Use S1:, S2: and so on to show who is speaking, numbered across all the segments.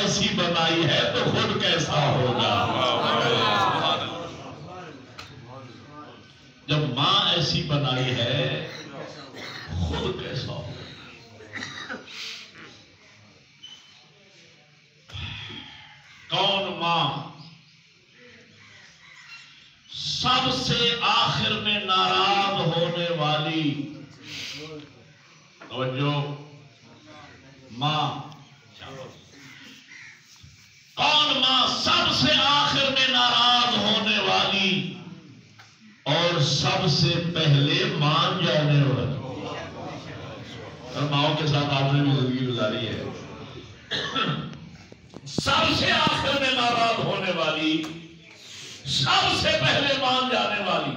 S1: ایسی بنائی ہے تو خود کیسا ہوگا؟ جب ماں ایسی بنائی ہے خود کیسا ہوگا؟ کون ماں سب سے آخر میں ناراض ہونے والی؟ توجہ، ماں کون ماں سب سے آخر میں ناراض ہونے والی اور سب سے پہلے مان جانے والی؟ ماؤں کے ساتھ آپ نے بھی زندگی گزاری ہے. سب سے آخر میں ناراض ہونے والی، سب سے پہلے مان جانے والی.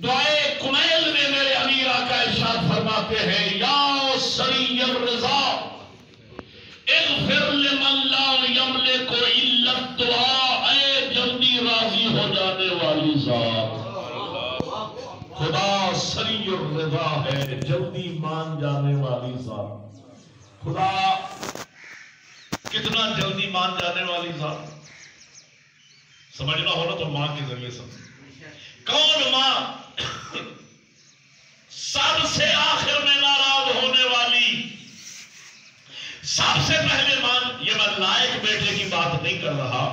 S1: دعائے کمیل میں میرے امیر آقا ارشاد فرماتے ہیں یا سری الرضا اغفر لمن لا یملک الا الدعاء، اے جلدی راضی ہو جانے والی ذات. خدا سری الرضا ہے، جلدی مان جانے والی ذات. خدا کتنا جلدی مان جانے والی ذات. سمجھنا ہونا تو ماں کے ذریعے سمجھ. کون ماں سب سے آخر میں ناراض ہونے والی، سب سے پہلے مان. یہ میں لائق بیٹے کی بات نہیں کر رہا،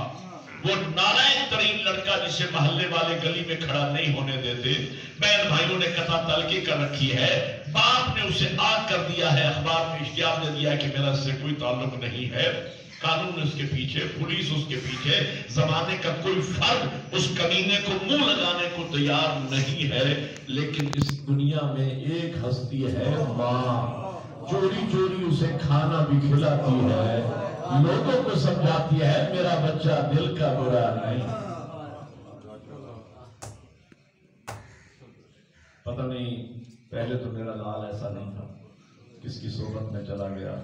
S1: وہ نالائق ترین لڑکا جسے محلے والے گلی میں کھڑا نہیں ہونے دیتے، بہن بھائیوں نے قطع تلقی کر رکھی ہے، باپ نے اسے آگ کر دیا ہے، اخبار میں اشتہار دے دیا کہ میرا اس سے کوئی تعلق نہیں ہے، قانون اس کے پیچھے، پولیس اس کے پیچھے، زمانے کا کوئی فرد اس کمینے کو منہ لگانے کو تیار نہیں ہے. لیکن اس دنیا میں ایک ہستی ہے ماں، چوری چوری اسے کھانا بھی کھلاتی ہے، لوگوں کو سمجھاتی ہے میرا بچہ دل کا برا نہیں. پتہ نہیں پہلے تو میرا لال ایسا نہیں تھا، کس کی صحبت میں چلا گیا،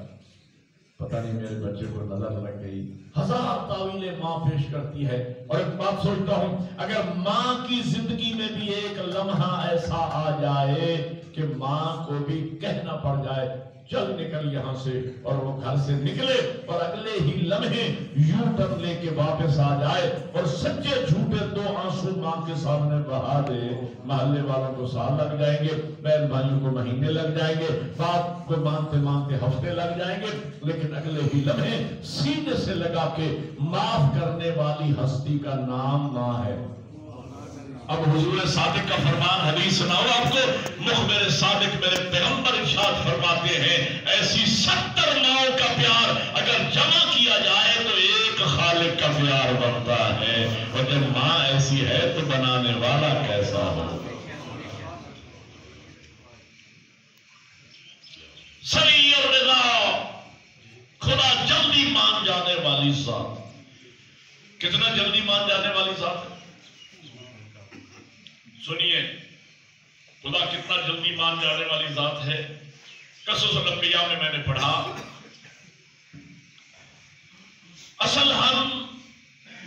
S1: پتہ نہیں میرے بچے کو نظر لگ گئی. ہزار تعویلیں ماں پیش کرتی ہے. اور ایک بات سوچتا ہوں، اگر ماں کی زندگی میں بھی ایک لمحہ ایسا آ جائے کہ ماں کو بھی کہنا پڑ جائے چل نکل یہاں سے، اور وہ گھر سے نکلے اور اگلے ہی لمحے یوں ٹرن لے کے واپس آ جائے اور سچے جھوٹے دو آنسو ماں کے سامنے بہا دے، محلے والوں کو سال لگ جائیں گے، بہن بھائیوں کو مہینے لگ جائیں گے، باپ کو مانتے مانتے ہفتے لگ جائیں گے، لیکن اگلے ہی لمحے سینے سے لگا کے معاف کرنے والی ہستی کا نام ماں ہے. اب حضور صادق کا فرمان حدیث سناؤ آپ کو. مخبر صادق میرے پیغمبر ارشاد فرماتے ہیں ایسی 70 ماؤں کا پیار اگر جمع کیا جائے تو ایک خالق کا پیار بنتا ہے. اور جب ماں ایسی ہے تو بنانے والا کیسا ہو. سری الرضا، خدا جلدی مان جانے والی ذات. کتنا جلدی مان جانے والی ذات ہے؟ سنیے خدا کتنا جلدی مان جانے والی ذات ہے. قصص الانبیاء میں نے پڑھا، اصل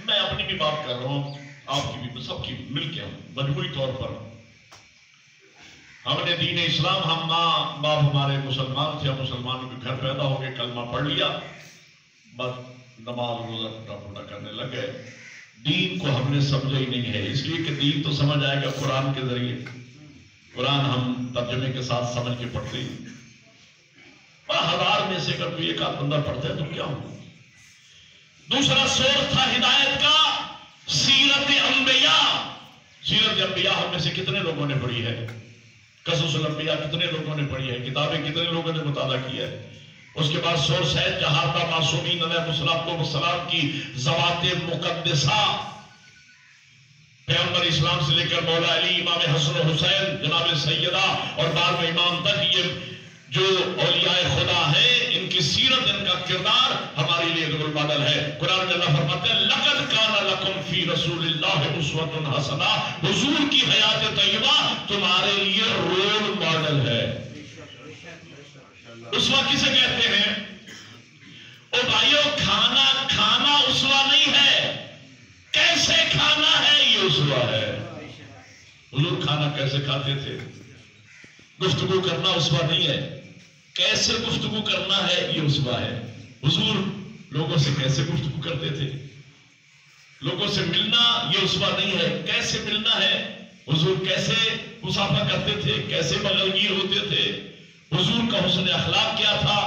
S1: میں اپنی بھی بات کر رہا ہوں، آپ کی بھی، سب کی مل کے ہم مجموعی طور پر ہم نے دین اسلام، ہم ماں باپ ہمارے مسلمان تھے، ہم مسلمانوں کے گھر پیدا ہو گئے، کلمہ پڑھ لیا، بس نماز روزہ ٹوٹا پھوٹا کرنے لگ گئے. دین کو ہم نے سمجھا ہی نہیں ہے، اس لیے کہ دین تو سمجھ آئے گا قرآن کے ذریعے. قرآن ہم ترجمے کے ساتھ سمجھ کے پڑھتے ہیں، 1000 میں سے اگر کوئی ایک آدھ بندہ پڑھتا ہے تو کیا ہو. دوسرا سورس تھا ہدایت کا سیرت انبیاء. سیرت انبیاء ہم میں سے کتنے لوگوں نے پڑھی ہے؟ قصص الانبیاء کتنے لوگوں نے پڑھی ہے؟ کتابیں کتنے لوگوں نے مطالعہ کیا ہے؟ اس کے بعد سورس ہے جہادہ معصومین علیہ السلام کی ذوات مقدسہ، پیغمبر اسلام سے لے کر مولا علی، امام حسن و حسین، جناب سیدہ اور بعد میں امام تک، یہ جو اولیاء خدا ہیں ان کی سیرت، ان کا کردار ہمارے لیے رول ماڈل ہے. قرآن میں اللہ فرماتے ہیں لقد کان لکم فی رسول اللہ اسوۃ حسنہ، حضور کی حیات طیبہ تمہارے لیے رول ماڈل ہے. اسوہ کسے کہتے ہیں؟ او بھائیو، کھانا اسوہ نہیں ہے، کیسے کھانا ہے یہ اسوہ ہے. حضور کھانا کیسے کھاتے تھے؟ گفتگو کرنا اسوہ نہیں ہے، کیسے گفتگو کرنا ہے یہ اسوہ ہے. حضور لوگوں سے کیسے گفتگو کرتے تھے. لوگوں سے ملنا یہ اسوہ نہیں ہے. کیسے ملنا ہے؟ حضور کیسے مصافحہ کرتے تھے، کیسے بغلگیر ہوتے تھے، حضور کا حسن اخلاق کیا تھا.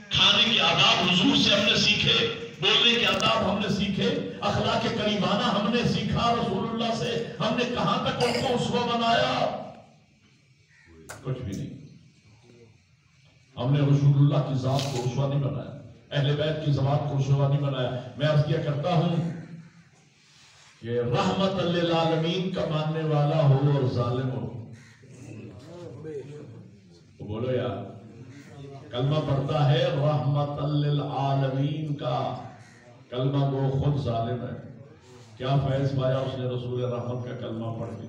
S1: کھانے کے آداب حضور سے ہم نے سیکھے، بولنے کے آداب ہم نے سیکھے، اخلاق کریمانہ ہم نے سیکھا رسول اللہ سے. ہم نے کہاں تک ان کو اسوہ بنایا؟ کچھ بھی نہیں. ہم نے رسول اللہ کی ذات کو اسوہ نہیں بنایا، اہل بیت کی ذات کو اسوہ نہیں بنایا. میں عرض کیا کرتا ہوں کہ رحمت للعالمین کا ماننے والا ہو اور ظالم ہو، بولو یار، کلمہ پڑھتا ہے رحمت للعالمین کا، کلمہ وہ خود ظالم ہے. کیا فیض پایا اس نے رسول رحمت کا کلمہ پڑھ کے؟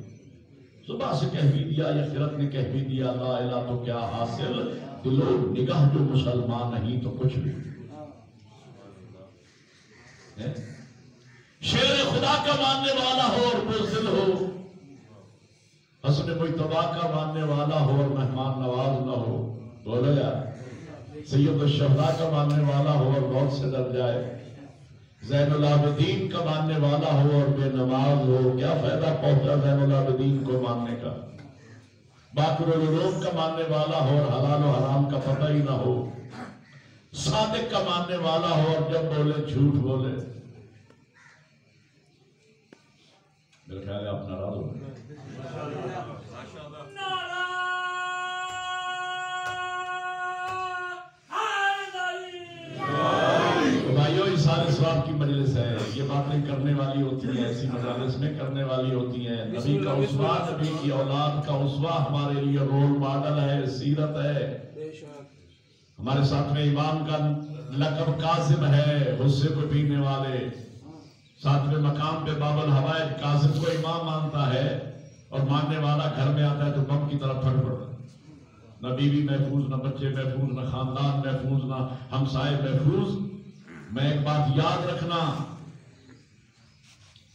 S1: صبح سے کہہ بھی دیا یا خیرت نے کہہ بھی دیا لا الہ تو کیا حاصل، دل و نگاہ جو مسلمان نہیں تو کچھ بھی. شیر خدا کا ماننے والا ہو اور بزدل ہو، حسن مجتبی کا ماننے والا ہو اور مہمان نواز نہ ہو، بولو یار. سید الشہداء کا ماننے والا ہو اور موت سے ڈر جائے، زین العابدین کا ماننے والا ہو اور بے نماز ہو، کیا فائدہ پہنچا زین العابدین کو ماننے کا؟ باقر العلوم کا ماننے والا ہو اور حلال و حرام کا پتہ ہی نہ ہو، صادق کا ماننے والا ہو اور جب بولے جھوٹ بولے. میرے خیال ہے آپ ناراض ہو گئے. بھائیو یہ سارے ثواب کی مجلس ہے، یہ باتیں کرنے والی ہوتی ہیں، ایسی مجالس میں کرنے والی ہوتی ہیں. نبی کا اسوہ، نبی کی اولاد کا اسوہ ہمارے لیے رول ماڈل ہے، سیرت ہے. ہمارے ساتھ میں امام کا لقب کاظم ہے، غصے کو پینے والے. ساتویں مقام پہ باب الحوائج کاظم کو امام مانتا ہے، اور ماننے والا گھر میں آتا ہے تو بم کی طرف پھٹ پڑتا ہے. نہ بیوی محفوظ، نہ بچے محفوظ، نہ خاندان محفوظ، نہ ہمسائے محفوظ. میں ایک بات یاد رکھنا،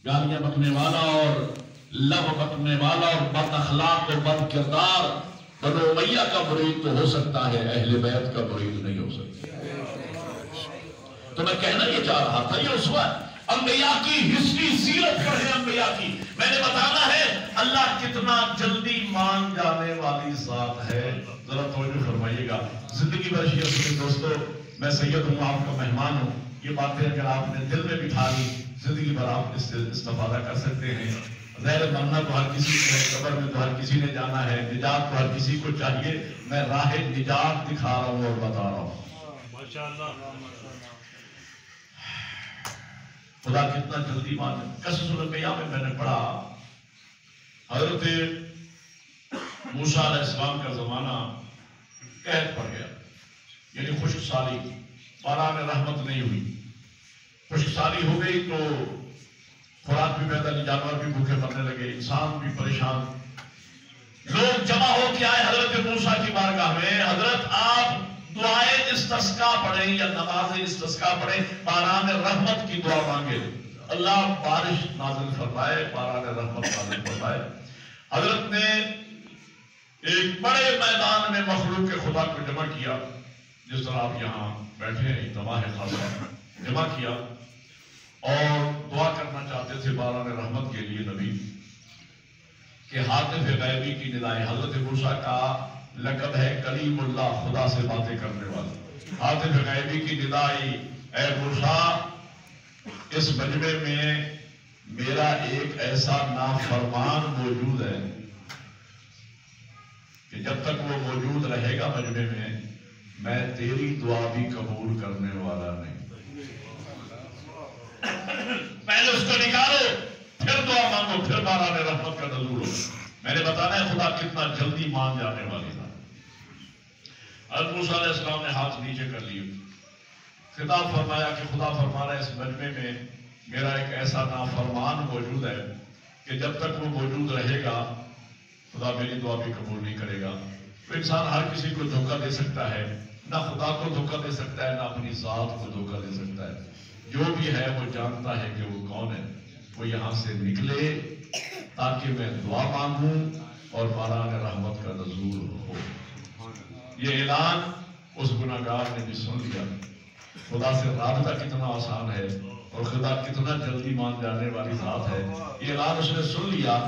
S1: گالیاں بکنے والا اور لب بکنے والا اور بد اخلاق اور بد کردار بنو امیہ کا مرید تو ہو سکتا ہے، اہل بیت کا مرید نہیں ہو سکتا. تو میں کہنا یہ چاہ رہا تھا، یہ اسوہ انبیاء کی ہسٹری، سیرت پڑھیں انبیاء کی. میں نے بتانا ہے اللہ کتنا جلدی مان جانے والی ذات ہے. ذرا توجہ فرمائیے گا. زندگی بھر شیعہ سنی دوستو، میں سید ہوں، آپ کا مہمان ہوں. یہ باتیں اگر آپ نے دل میں بٹھا لی، زندگی بھر آپ اس سے استفادہ کر سکتے ہیں. ظاہر مرنا تو ہر کسی کو ہے، قبر میں تو ہر کسی نے جانا ہے، نجات تو ہر کسی کو چاہیے. میں راہ نجات دکھا رہا ہوں اور بتا رہا ہوں. خدا کتنا جلدی مان. قصص الانبیاء میں نے پڑھا، حضرت موسیٰ علیہ السلام کا زمانہ قحط پڑ گیا، یعنی خشک سالی، باران رحمت نہیں ہوئی. خشک سالی ہو گئی تو خوراک بھی پیدا نہیں، جانور بھی بھوکے مرنے لگے، انسان بھی پریشان. لوگ جمع ہو کے آئے حضرت موسیٰ کی بارگاہ میں، حضرت آپ دعائے استسقا پڑھیں یا نماز استسقا پڑھیں، باران رحمت کی دعا مانگے، اللہ بارش نازل فرمائے، باران رحمت نازل فرمائے. حضرت نے ایک بڑے میدان میں مخلوق کے خدا کو جمع کیا، جس طرح آپ یہاں بیٹھے ہیں، اجتماع خاصا جمع کیا اور دعا کرنا چاہتے تھے باران رحمت کے لیے. نبی کہ ہاتف غیبی کی ندائیں، حضرت موسیٰ کا لقب ہے کلیم اللہ، خدا سے باتیں کرنے والا. ہاتف غیبی کی ندائی، اے موسیٰ اس مجمع میں میرا ایک ایسا نافرمان موجود ہے کہ جب تک وہ موجود رہے گا مجمع میں تیری دعا بھی قبول کرنے والا نہیں. پہلے اس کو نکالو، پھر دعا مانگو، پھر باران رحمت کا نزول ہو. میں نے بتانا ہے خدا کتنا جلدی مان جانے والی تھا. حضرت موسیٰ علیہ السلام نے ہاتھ نیچے کر لیے، خطاب فرمایا کہ خدا فرما رہا ہے اس مجمع میں میرا ایک ایسا نافرمان موجود ہے کہ جب تک وہ موجود رہے گا خدا میری دعا بھی قبول نہیں کرے گا. تو انسان ہر کسی کو دھوکہ دے سکتا ہے، نہ خدا کو دھوکہ دے سکتا ہے، نہ اپنی ذات کو دھوکہ دے سکتا ہے. جو بھی ہے وہ جانتا ہے کہ وہ کون ہے. وہ یہاں سے نکلے تاکہ میں دعا مانگوں اور باران رحمت کا نزول ہو. یہ اعلان اس گناہگار نے بھی سن لیا. خدا سے رابطہ کتنا آسان ہے اور خدا کتنا جلدی مان جانے والی ذات ہے. یہ اعلان اس نے سن لیا،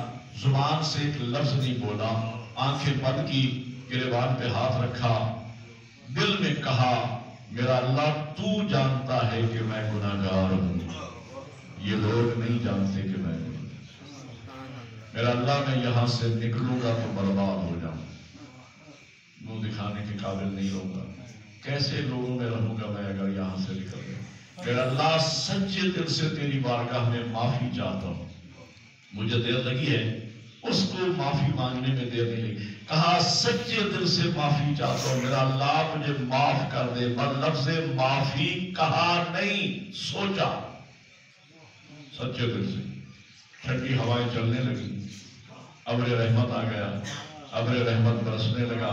S1: زبان سے ایک لفظ نہیں بولا، آنکھیں بند کی، گریبان پہ ہاتھ رکھا، دل میں کہا میرا اللہ تو جانتا ہے کہ میں گناہگار ہوں، یہ لوگ نہیں جانتے کہ میں گناہگار. میرا اللہ میں یہاں سے نکلوں گا تو برباد ہو جاؤں، منہ دکھانے کے قابل نہیں رہوں گا، کیسے لوگوں میں رہوں گا میں اگر یہاں سے نکل گیا. میرا اللہ سچے دل سے تیری بارگاہ میں معافی چاہتا ہوں. مجھے دیر لگی ہے، اس کو معافی مانگنے میں دیر نہیں لگی. کہا سچے دل سے معافی چاہتا ہوں، میرا اللہ مجھے معاف کر دے. پر لفظ معافی کہا نہیں، سوچا سچے دل سے. ٹھنڈی ہوائیں چلنے لگی، ابر رحمت آ گیا، ابر رحمت برسنے لگا،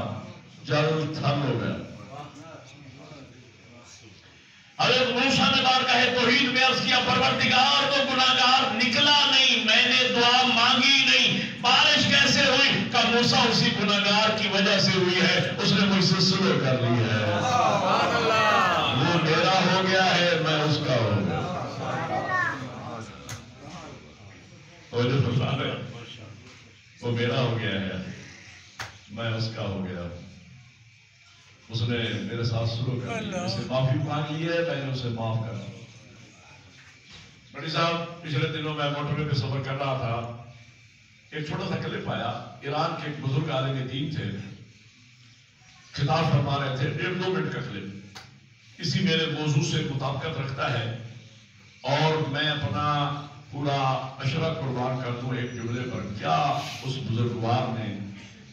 S1: جل تھل ہو گیا. حضرت موسیٰ نے بارگاہ توحید میں عرض کیا پروردگار تو گناہگار نکلا نہیں، میں نے دعا مانگی نہیں، بارش کیسے ہوئی؟ کہ موسیٰ اسی گناہگار کی وجہ سے ہوئی ہے، اس نے مجھ سے صلح کر لی ہے. وہ میرا ہو گیا ہے، میں اس کا ہو گیا. وہ میرا ہو گیا ہے، میں اس کا ہو گیا. اس نے میرے ساتھ شروع کر دیا، اسے معافی مانگ لی ہے، میں نے اسے معاف کر دیا. بڑی صاحب پچھلے دنوں میں موٹر وے پہ سفر کر رہا تھا، ایک چھوٹا سا کلپ آیا. ایران کے ایک بزرگ عالم دین تھے، خطاب فرما رہے تھے، 1.5-2 منٹ کا کلپ. اسی میرے موضوع سے مطابقت رکھتا ہے اور میں اپنا پورا اشرہ قربان کر دوں ایک جملے پر. کیا اس بزرگوار نے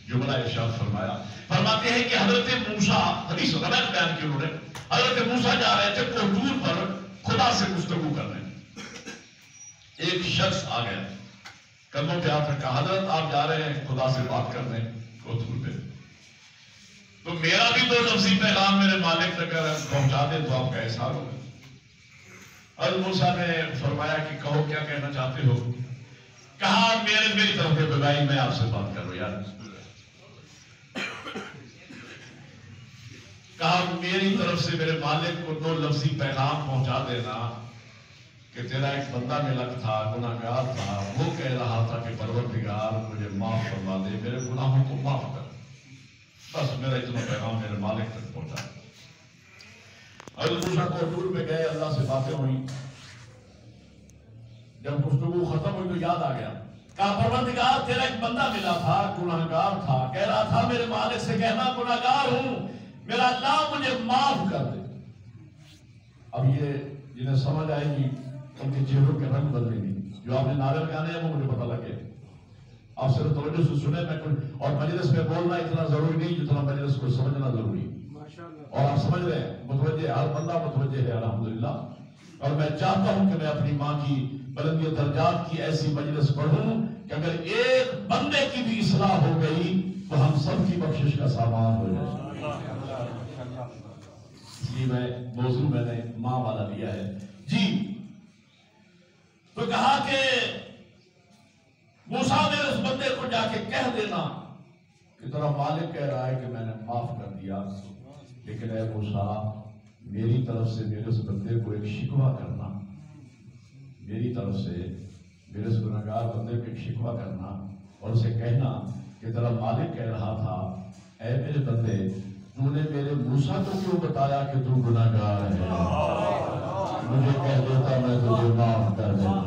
S1: جملہ ارشاد فرمایا؟ فرماتے ہیں کہ حضرت موسیٰ، حدیث روایت بیان کی انہوں نے، حضرت موسیٰ جا رہے تھے کوہ پر خدا سے گفتگو کرنے. ایک شخص آ گیا، قدموں پہ ہاتھ رکھا، حضرت آپ جا رہے ہیں خدا سے بات کرنے کوہ پہ، تو میرا بھی تو لفظی پیغام میرے مالک تک پہنچا دے تو آپ کا احسان ہوگا. حضرت موسیٰ نے فرمایا کہ کہو کیا کہنا چاہتے ہو؟ کہا میری طرف سے بھائی میں آپ سے بات کر رہا ہوں یار. کہا میری طرف سے میرے مالک کو 2 لفظی پیغام پہنچا دینا کہ تیرا ایک بندہ ملک تھا، گناہگار تھا، وہ کہہ رہا تھا کہ پروردگار مجھے معاف فرما دے، میرے گناہوں کو معاف کر. بس میرا اتنا پیغام میرے مالک تک پہنچا. حضرت موسیٰ کو دور میں گئے، اللہ سے باتیں ہوئی. جب گفتگو ختم ہوئی تو یاد آ گیا. کہا پروردگار تیرا ایک بندہ ملا تھا، گناہگار تھا، کہہ رہا تھا میرے مالک سے کہنا گناہگار ہوں، میرا اللہ مجھے معاف کر دے. اب یہ جنہیں سمجھ آئے گی ان کے چہروں کے رنگ بدلیں گی. جو آپ نے نعرے لگانے ہیں وہ مجھے پتہ لگے. آپ صرف توجہ سے سنیں. میں کوئی اور مجلس میں بولنا اتنا ضروری نہیں جتنا مجلس کو سمجھنا ضروری. اور آپ سمجھ رہے ہیں، متوجہ ہر بندہ متوجہ ہے الحمدللہ. اور میں چاہتا ہوں کہ میں اپنی ماں کی بلندی درجات کی ایسی مجلس پڑھوں کہ اگر ایک بندے کی بھی اصلاح ہو گئی تو ہم سب کی بخشش کا سامان ہو جائے. اس لیے موضوع میں نے ماں والا لیا ہے. جی تو کہا کہ موسیٰ نے اس بندے کو جا کے کہہ دینا کہ تیرا مالک کہہ رہا ہے کہ میں نے معاف کر دیا، لیکن اے موسیٰ میری طرف سے میرے اس بندے کو ایک شکوہ کرنا، میری طرف سے میرے اس گناہگار بندے کو ایک شکوہ کرنا اور اسے کہنا کہ تیرا مالک کہہ رہا تھا اے میرے بندے تو نے میرے موسیٰ کو کیوں بتایا کہ تو گناہگار ہے؟ مجھے کہہ دیتا میں تجھے معاف کر دیتا.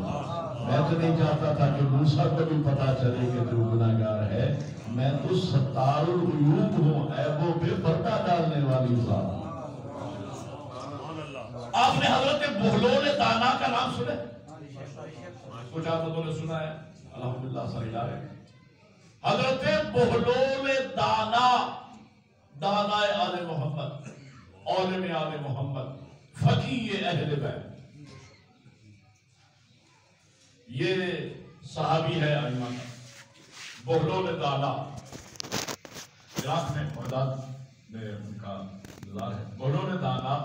S1: میں تو نہیں چاہتا تھا کہ موسیٰ کو بھی پتا چلے کہ تو گناہگار ہے. میں تو ستار العیوب ہوں، عیبوں پہ پردہ ڈالنے والی ذات. آپ نے حضرت بہلول دانا کا نام سنا؟ کچھ آپ لوگوں نے سنا ہے؟ الحمدللہ سر جا رہے ہیں. حضرت بہلول دانا، دانا آل محمد، عالم آل محمد، فقیہ اہل بیت، یہ صحابی ہے ایمان. بہلول دانا عراق میں بغداد میں ان کا گزار ہے. بہلول دانا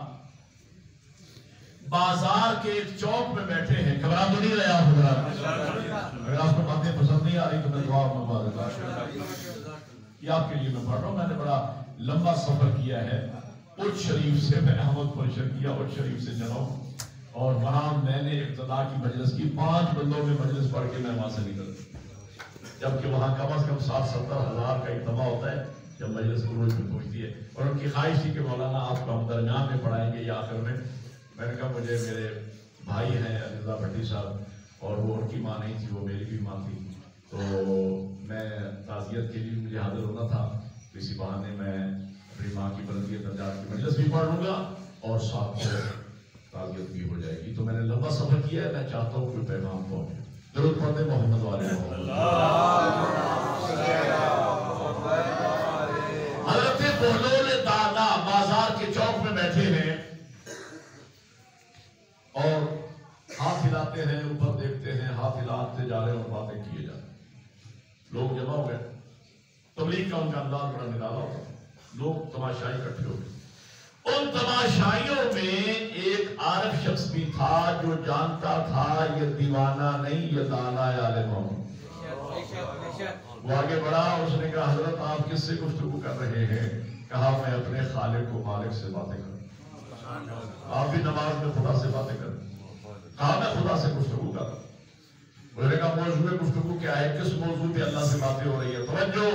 S1: بازار کے ایک چوک میں بیٹھے ہیں. گھبرا تو نہیں رہے آپ حضرات؟ اگر آپ کو باتیں پسند نہیں آ رہی تو میں دعا منگوا دیتا ہوں. یہ آپ کے لیے میں پڑھ رہا ہوں. میں نے بڑا لمبا سفر کیا ہے اٹھ شریف سے میں احمد پر کیا، اٹھ شریف سے چلا ہوں، اور وہاں میں نے ابتدا کی مجلس کی، 5 بندوں میں مجلس پڑھ کے میں وہاں سے نکل، جبکہ وہاں کم از کم 60-70 ہزار کا اجتماع ہوتا ہے جب مجلس عروج میں پہنچتی ہے، اور ان کی خواہش تھی کہ مولانا آپ کو ہم درمیان میں پڑھائیں گے یا آخر میں نے کہا مجھے میرے بھائی ہیں علیزہ بھٹی صاحب، اور وہ ان کی ماں نہیں تھی، وہ میری بھی ماں تھی، تو میں تعزیت کے لیے مجھے حاضر ہونا تھا، اسی بہانے میں اپنی ماں کی بلندی درجات کی مجلس بھی پڑھ لوں گا اور ساتھ تعزیت بھی ہو جائے گی۔ تو میں نے لمبا سفر کیا ہے، میں چاہتا ہوں کوئی پیغام پہنچے، درود پڑھتے محمد والے حضرت بہلول دادا بازار کے چوک میں بیٹھے ہیں اور ہاتھ ہلاتے ہیں، اوپر دیکھتے ہیں، ہاتھ ہلاتے جا رہے ہیں اور باتیں کیے جا رہے ہیں، لوگ جمع ہو گئے، تبلیغ کا ان کا انداز بڑا نرالا ہوتا، لوگ تماشائی اکٹھے ہو گئے، ان تماشائیوں میں ایک عارف شخص بھی تھا جو جانتا تھا یہ دیوانہ نہیں، یہ دانا عالم ہوں۔ وہ آگے بڑھا، اس نے کہا حضرت آپ کس سے گفتگو کر رہے ہیں؟ کہا میں اپنے خالق و مالک سے باتیں کروں۔ آپ بھی نماز میں خدا سے باتیں کریں؟ کہا میں خدا سے گفتگو کر رہا ہوں۔ اس نے کہا موضوع گفتگو کیا ہے؟ کس موضوع پہ اللہ سے باتیں ہو رہی ہے؟ توجہ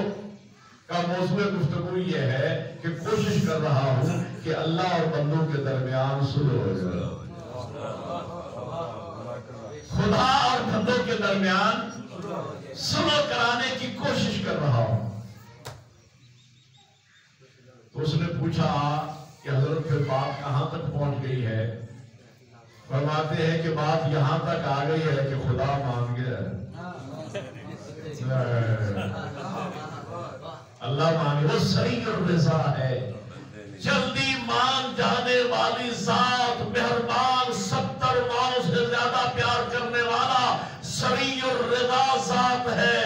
S1: کا موضوع گفتگو یہ ہے کہ کوشش کر رہا ہوں کہ اللہ اور بندوں کے درمیان صلح ہو جائے، خدا اور بندوں کے درمیان صلح کرانے کی کوشش کر رہا ہوں۔ تو اس نے پوچھا کہ حضرت پھر بات کہاں تک پہنچ گئی ہے؟ فرماتے ہیں کہ بات یہاں تک آ گئی ہے کہ خدا مان گیا ہے، اللہ مان گیا، وہ سریع الرضا ہے، جلدی مان جانے والی ذات، مہربان، 70 ماؤں سے زیادہ پیار کرنے والا سریع الرضا ذات ہے۔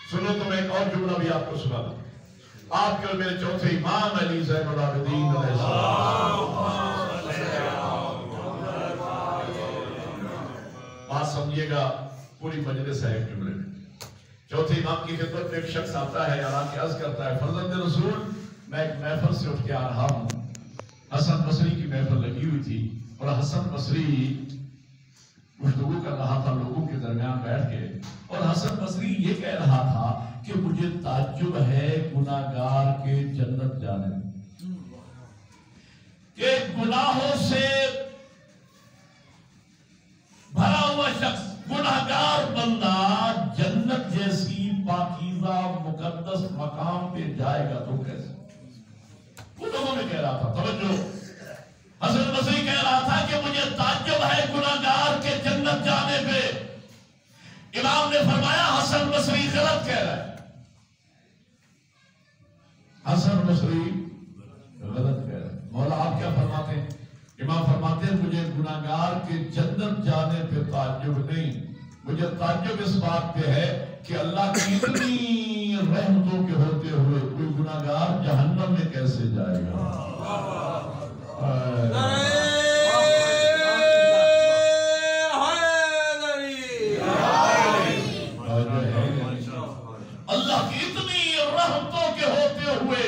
S1: سنو تو میں ایک اور جملہ بھی آپ کو سنا دوں، آپ کل میرے چوتھے امام علی زین العابدین علیہ السلام، بات سمجھیے گا، پوری مجلس ہے ایک جملے میں۔ چوتھے امام کی خدمت میں ایک شخص آتا ہے، اعلان کی عرض کرتا ہے فرزند رسول میں ایک محفل سے اٹھ کے آ رہا ہوں، حسن بصری کی محفل لگی ہوئی تھی اور حسن بصری گفتگو کر رہا تھا لوگوں کے درمیان بیٹھ کے، اور حسن بصری یہ کہہ رہا تھا کہ مجھے تعجب ہے گناہگار کے جنت جانے میں، کہ گناہوں سے بھرا ہوا شخص، گناہگار بندہ جنت جیسی پاکیزہ مقدس مقام پہ جائے گا تو کیسے؟ وہ لوگوں میں کہہ رہا تھا، توجہ، حسن بصری کہہ رہا تھا کہ مجھے تعجب ہے گناہگار کے جنت جانے پہ۔ امام نے فرمایا حسن بصری غلط کہہ رہا ہے، حسن بصری غلط کہہ رہا ہے۔ مولا آپ کیا فرماتے ہیں؟ امام فرماتے ہیں مجھے گناہگار کے جنت جانے پہ تعجب نہیں، مجھے تعجب اس بات پہ ہے کہ اللہ کی اتنی رحمتوں کے ہوتے ہوئے کوئی گناہگار جہنم میں کیسے جائے گا؟ اللہ کی اتنی رحمتوں کے ہوتے ہوئے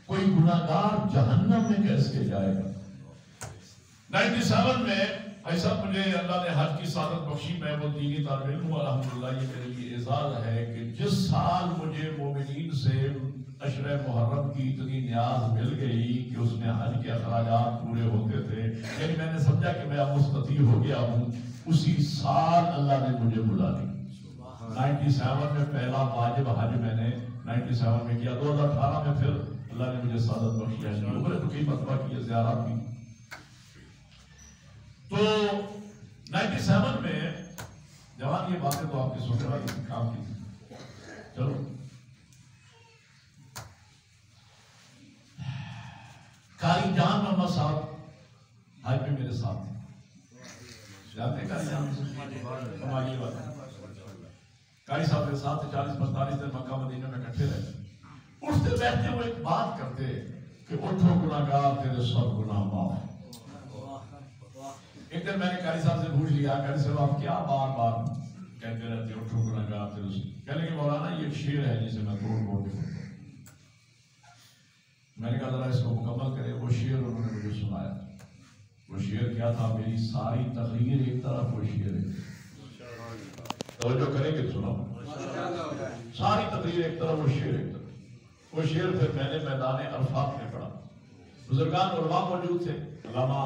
S1: کوئی گناہگار جہنم میں کیسے جائے گا؟ 97 میں ایسا مجھے اللہ نے حج کی سعادت بخشی، میں وہ دینی طالب علم ہوں الحمدللہ، یہ میرے لیے اعزاز ہے کہ جس سال مجھے مومنین سے عشر محرم کی اتنی نیاز مل گئی کہ اس میں حج کے اخراجات پورے ہوتے تھے، یعنی میں نے سمجھا کہ میں اب مستطیع ہو گیا ہوں، اسی سال اللہ نے مجھے بلا لی۔ 97 میں پہلا واجب حج میں نے 97 میں کیا، 2018 میں پھر اللہ نے مجھے سعادت بخشی ہے، عمر تو کئی مرتبہ کی زیارت کی۔ تو 97 میں جوان یہ باتیں تو آپ کے سوچنے والی کام کی تھی۔ چلو قاری جان محمد صاحب حج میں میرے ساتھ تھے، جانتے ہیں قاری جان ہماری بات ہے، قاری صاحب میرے ساتھ 40-45 دن مکہ مدینہ میں اکٹھے رہتے، اٹھتے بیٹھتے وہ ایک بات کرتے کہ اٹھو گناہگار تیرے سب گناہ معاف۔ ایک دن میں نے قاری صاحب سے پوچھ لیا، قاری صاحب آپ کیا بار بار کہتے رہتے اٹھو گناہگار تیرے سب؟ کہنے کہ مولانا یہ ایک شعر ہے جسے میں توڑ موڑ کے میں نے کہا ذرا اس کو مکمل کرے. وہ شعر انہوں نے مجھے سنایا. وہ شعر کیا تھا؟ میری ساری تقریر ایک طرف وہ شعر ہے. توجہ کریں گے سنو. ساری تقریر ایک طرف وہ شعر ایک طرف. وہ شعر پھر میں نے میدان عرفات میں پڑھا. بزرگان علماء موجود تھے. علامہ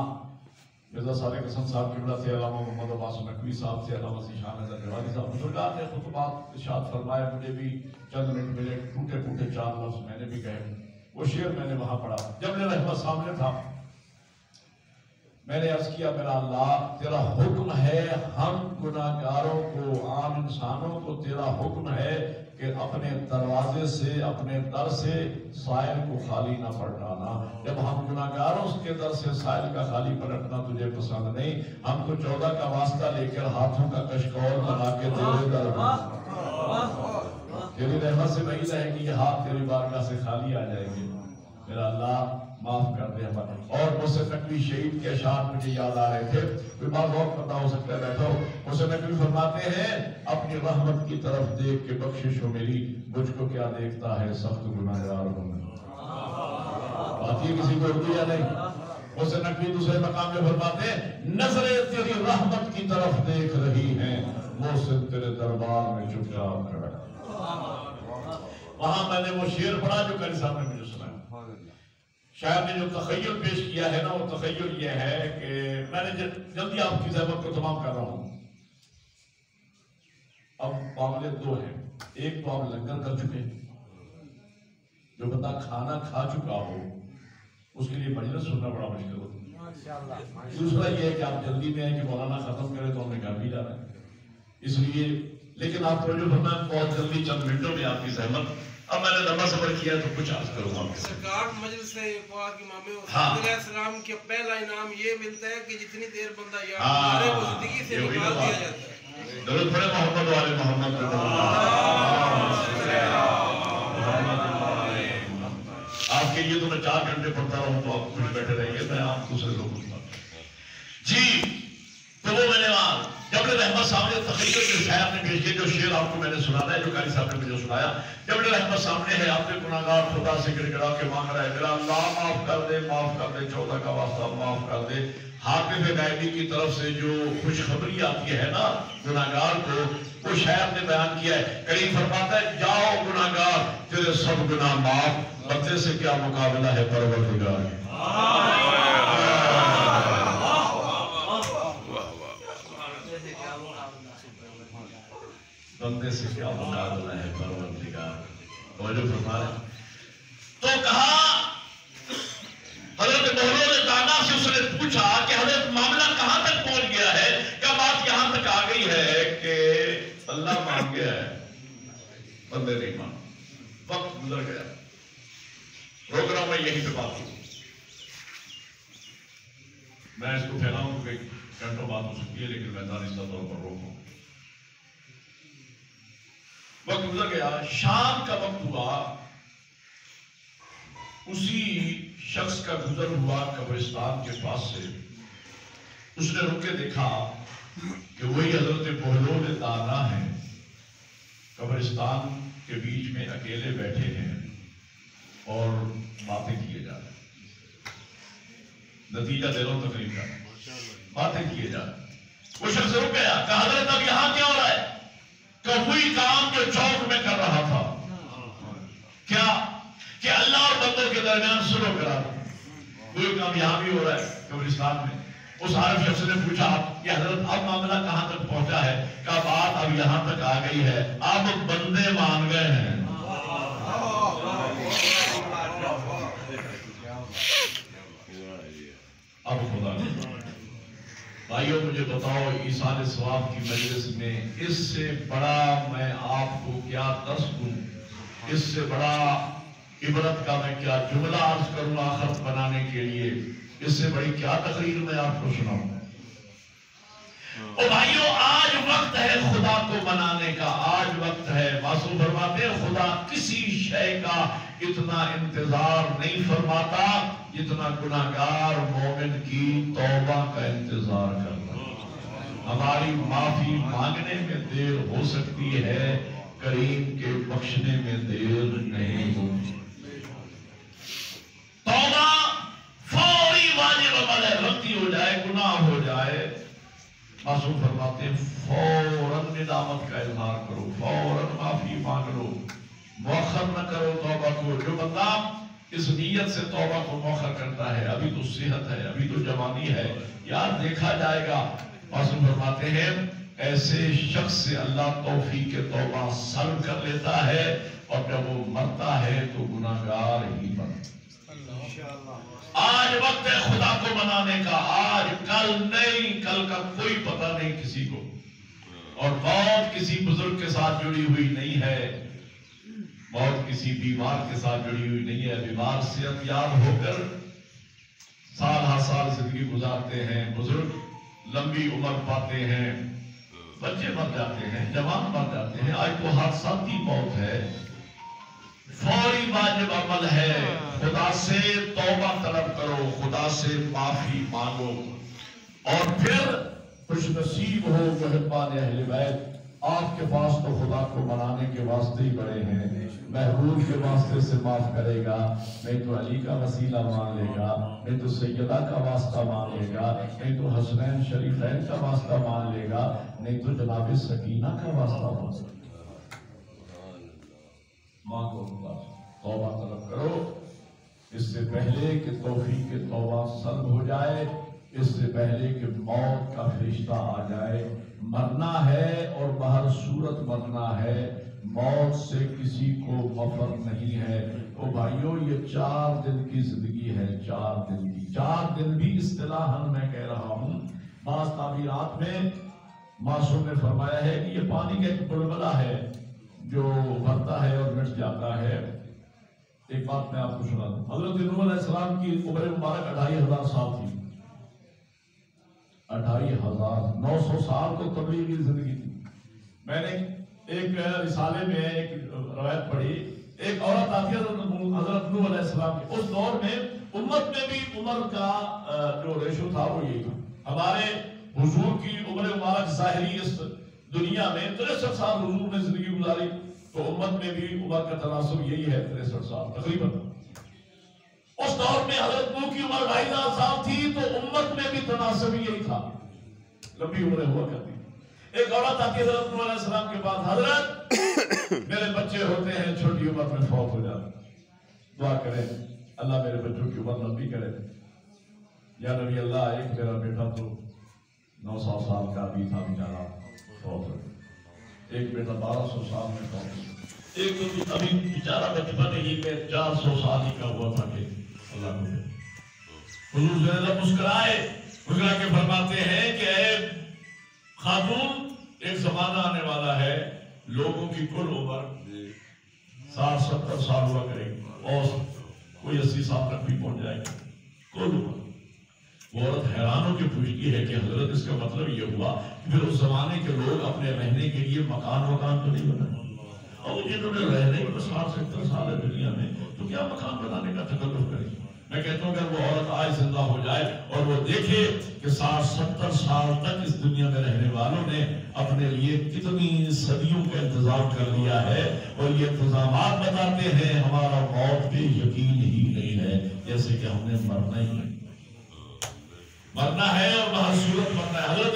S1: مرزا صالح حسن صاحب قبلہ تھے، علامہ محمد عباس نقوی صاحب تھے، علامہ ذیشان حضرت جوادی صاحب. بزرگان نے خطبات ارشاد فرمائے. مجھے بھی چند منٹ ملے، ٹوٹے پھوٹے 4 لفظ میں نے بھی کہے. وہ شعر میں نے وہاں پڑھا. جب میرا رحمت سامنے تھا میں نے عرض کیا میرا اللہ تیرا حکم ہے ہم گناہگاروں کو، عام انسانوں کو تیرا حکم ہے کہ اپنے دروازے سے، اپنے در سے سائل کو خالی نہ پلٹانا. جب ہم گناہگاروں کے در سے سائل کا خالی پلٹنا تجھے پسند نہیں، ہم تو 14 کا واسطہ لے کر ہاتھوں کا کشکول بنا کے تیرے در تیری رحمت سے وہی رہے کہ یہ ہاتھ تیری بارگاہ سے خالی آ جائیں گے. میرا اللہ معاف کر دے ہمارے. اور مجھ سے نقوی شہید کے اشعار مجھے یاد آ رہے تھے. کوئی بات اور پتا ہو سکتا ہے بیٹھو. مجھ سے نقوی فرماتے ہیں اپنی رحمت کی طرف دیکھ کے بخشش ہو میری، مجھ کو کیا دیکھتا ہے سخت گناہگار ہوں میں. بات یہ کسی کو ہوتی یا نہیں؟ مجھ سے نقوی دوسرے مقام میں فرماتے ہیں نظریں تیری رحمت کی طرف دیکھ رہی ہیں، محسن تیرے دربار میں چپ چاپ کھڑا. وہاں میں نے وہ شعر پڑھا جو قاری صاحب نے مجھے سنایا. شاید نے جو تخیل پیش کیا ہے نا، وہ تخیل یہ ہے کہ میں نے جلدی آپ کی زحمت کو تمام کر رہا ہوں. اب معاملے 2 ہیں. ایک تو آپ لنگر کر چکے، جو بندہ کھانا کھا چکا ہو اس کے لیے مجلس سننا بڑا مشکل ہوتا ہے. دوسرا یہ ہے کہ آپ جلدی میں ہیں کہ مولانا ختم کرے تو ہم نے گھر بھی جانا ہے، اس لیے. لیکن آپ کو جو فرمایا بہت جلدی چند منٹوں میں آپ کی زحمت. اب میں نے لمبا سفر کیا تو کچھ عرض کروں گا.
S2: سرکار مجلس پاک امام حسین علیہ السلام کے پہلا انعام یہ ملتا ہے کہ جتنی دیر بندہ یاد کرے وہ زندگی سے نکال دیا جاتا ہے.
S1: درود پڑھے محمد والے محمد. آپ کے لیے تو میں 4 گھنٹے پڑھتا رہوں تو آپ کچھ بیٹھے رہیں گے، میں آپ دوسرے لوگوں کو جی. تو وہ میں نے وہاں جب رحمت سامنے تخیل کے شاعر نے پیش کیا جو شعر آپ کو میں نے سنانا ہے، جو قاری صاحب نے مجھے سنایا. جب رحمت سامنے ہے آپ نے گناہگار خدا سے گڑ گڑا کے مانگ رہا ہے میرا اللہ معاف کر دے، معاف کر دے، 14 کا واسطہ معاف کر دے. حاکم غیبی کی طرف سے جو خوشخبری آتی ہے نا گناہگار کو، وہ شاعر نے بیان کیا ہے. کریم فرماتا ہے جاؤ گناہگار تیرے سب گناہ معاف، بندے سے کیا مقابلہ ہے پروردگار. بندے سے کیا مقابلہ ہے پروردگار. توجہ فرمائے. تو کہا حضرت محمود دانا سے اس نے پوچھا کہ حضرت معاملہ کہاں تک پہنچ گیا ہے؟ کیا بات یہاں تک آ گئی ہے کہ اللہ مان گیا ہے بندے نہیں مان؟ وقت گزر گیا. روک رہا ہوں میں یہیں پہ بات ہوں. میں اس کو پھیلاؤں کہ گھنٹوں بات ہو سکتی ہے لیکن میں دانستہ طور پر روکوں. وقت گزر گیا. شام کا وقت ہوا. اسی شخص کا گزر ہوا قبرستان کے پاس سے. اس نے رک کے دیکھا کہ وہی حضرت بہلول دانا ہیں، قبرستان کے بیچ میں اکیلے بیٹھے ہیں اور باتیں کیے جا رہے ہیں. نتیجہ دے رہا ہوں تقریب کا، باتیں کیے جا رہے ہیں. وہ شخص رک گیا. کہا حضرت اب یہاں کیا ہو رہا ہے؟ کہ وہی کام جو چوک میں کر رہا تھا. کیا کہ اللہ اور بندوں کے درمیان سلو کرا دو. وہی کام یہاں بھی ہو رہا ہے قبرستان میں. اس عارف شخص نے پوچھا کہ حضرت اب معاملہ کہاں تک پہنچا ہے؟ کہا بات اب یہاں تک آ گئی ہے اب بندے مان گئے ہیں. اب خدا بھائیو مجھے بتاؤ ایصال ثواب کی مجلس میں اس سے بڑا میں آپ کو کیا درس دوں؟ اس سے بڑا عبرت کا میں کیا جملہ عرض کروں آخرت بنانے کے لیے؟ اس سے بڑی کیا تقریر میں آپ کو سناؤں؟ او بھائیو آج وقت ہے خدا کو منانے کا. آج وقت ہے. معصوم فرماتے ہیں خدا کسی شے کا اتنا انتظار نہیں فرماتا جتنا گناہگار مومن کی توبہ کا انتظار کرتا. ہماری معافی مانگنے میں دیر ہو سکتی ہے، کریم کے بخشنے میں دیر نہیں ہوتی. واجب عمل ہے، غلطی ہو جائے، گناہ ہو جائے، معصوم فرماتے ہیں فوراً ندامت کا اظہار کرو، فوراً معافی مانگ لو، مؤخر نہ کرو توبہ کو۔ جو بندہ اس نیت سے توبہ کو مؤخر کرتا ہے، ابھی تو صحت ہے، ابھی تو جوانی ہے، یار دیکھا جائے گا، معصوم فرماتے ہیں ایسے شخص سے اللہ توفیق توبہ سلب کر لیتا ہے، اور جب وہ مرتا ہے تو گناہگار ہی مرتا۔ آج وقت ہے خدا کو منانے کا، آج کل نہیں، کل کا کوئی پتہ نہیں کسی کو، اور موت کسی بزرگ کے ساتھ جڑی ہوئی نہیں ہے، موت کسی بیمار کے ساتھ جڑی ہوئی نہیں ہے۔ بیمار صحت یاب ہو کر سال ہر سال زندگی گزارتے ہیں، بزرگ لمبی عمر پاتے ہیں، بچے مر جاتے ہیں، جوان مر جاتے ہیں، آج تو حادثاتی موت ہے۔ فوری واجب عمل ہے، خدا سے توبہ طلب کرو، خدا سے معافی مانگو، اور پھر خوش نصیب ہو محبان اہل بیت، آپ کے پاس تو خدا کو منانے کے واسطے ہی بڑے ہیں، محبوب کے واسطے سے معاف کرے گا، نہیں تو علی کا وسیلہ مان لے گا، نہیں تو سیدہ کا واسطہ مان لے گا، نہیں تو حسنین شریفین کا واسطہ مان لے گا، نہیں تو جناب سکینہ کا واسطہ مان لے گا۔ مانگو خدا سے، توبہ طلب کرو، اس سے پہلے کہ توفیق توبہ سلب ہو جائے، اس سے پہلے کہ موت کا فرشتہ آ جائے۔ مرنا ہے اور بہر صورت مرنا ہے، موت سے کسی کو مفر نہیں ہے۔ او بھائیو، یہ 4 دن کی زندگی ہے، 4 دن کی، 4 دن بھی اصطلاحاً میں کہہ رہا ہوں، بعض تعبیرات میں معصوم نے فرمایا ہے کہ یہ پانی کا ایک بلبلہ ہے جو بھرتا ہے اور مٹ جاتا ہے۔ ایک بات میں آپ کو سنا دوں، حضرت نوح علیہ السلام کی عمر مبارک 2500 سال تھی، 2500، 900 سال تو تبلیغی زندگی تھی۔ میں نے ایک رسالے میں ایک روایت پڑھی، ایک عورت آتی ہے حضرت نوح علیہ السلام کی، اس دور میں امت میں بھی عمر کا جو ریشو تھا وہ یہی تھا۔ ہمارے حضور کی عمر مبارک ظاہری اس دنیا میں 63 سال حضور نے زندگی گزاری، تو امت میں بھی عمر کا تناسب یہی ہے، 63 سال تقریباً۔ اس دور میں حضرت نوح کی عمر 2500 سال تھی، تو امت میں بھی تناسب یہی تھا، لمبی عمریں ہوا کرتی۔ ایک عورت آتی ہے حضرت نوح علیہ السلام کے پاس، حضرت میرے بچے ہوتے ہیں، چھوٹی عمر میں فوت ہو جاتے، دعا کریں اللہ میرے بچوں کی عمر لمبی کرے۔ یا نبی اللہ، ایک میرا بیٹا تو 900 سال کا بھی تھا بیچارہ، فوت ہو گیا، ایک بیٹا 1200 سال میں فوت ہو گیا، ایک تو ابھی بیچارہ بچپن ہی میں 400 سال ہی کا ہوا تھا کہ اللہ کو دے۔ حضور صلی اللہ علیہ وسلم مسکرائے، مسکرا کے فرماتے ہیں کہ اے خاتون، ایک زمانہ آنے والا ہے لوگوں کی کل عمر 60-70 سال ہوا کرے گی، اور کوئی 80 سال تک بھی پہنچ جائے گی کل عمر۔ وہ عورت حیران ہو کے پوچھتی ہے کہ حضرت اس کا مطلب یہ ہوا کہ پھر اس زمانے کے لوگ اپنے رہنے کے لیے مکان تو نہیں بنائے، اور جنہوں نے رہنے کے 60-70 سال ہے دنیا میں، تو کیا مکان بنانے کا تکلف کرے؟ میں کہتا ہوں کہ وہ عورت آج زندہ ہو جائے اور وہ دیکھے کہ 60-70 سال تک اس دنیا میں رہنے والوں نے اپنے لیے کتنی صدیوں کا انتظام کر لیا ہے، اور یہ انتظامات بتاتے ہیں ہمارا موت پہ یقین ہی نہیں ہے، جیسے کہ ہم نے مرنا ہی نہیں، مرنا ہے اور بہر صورت مرنا ہے۔ حضرت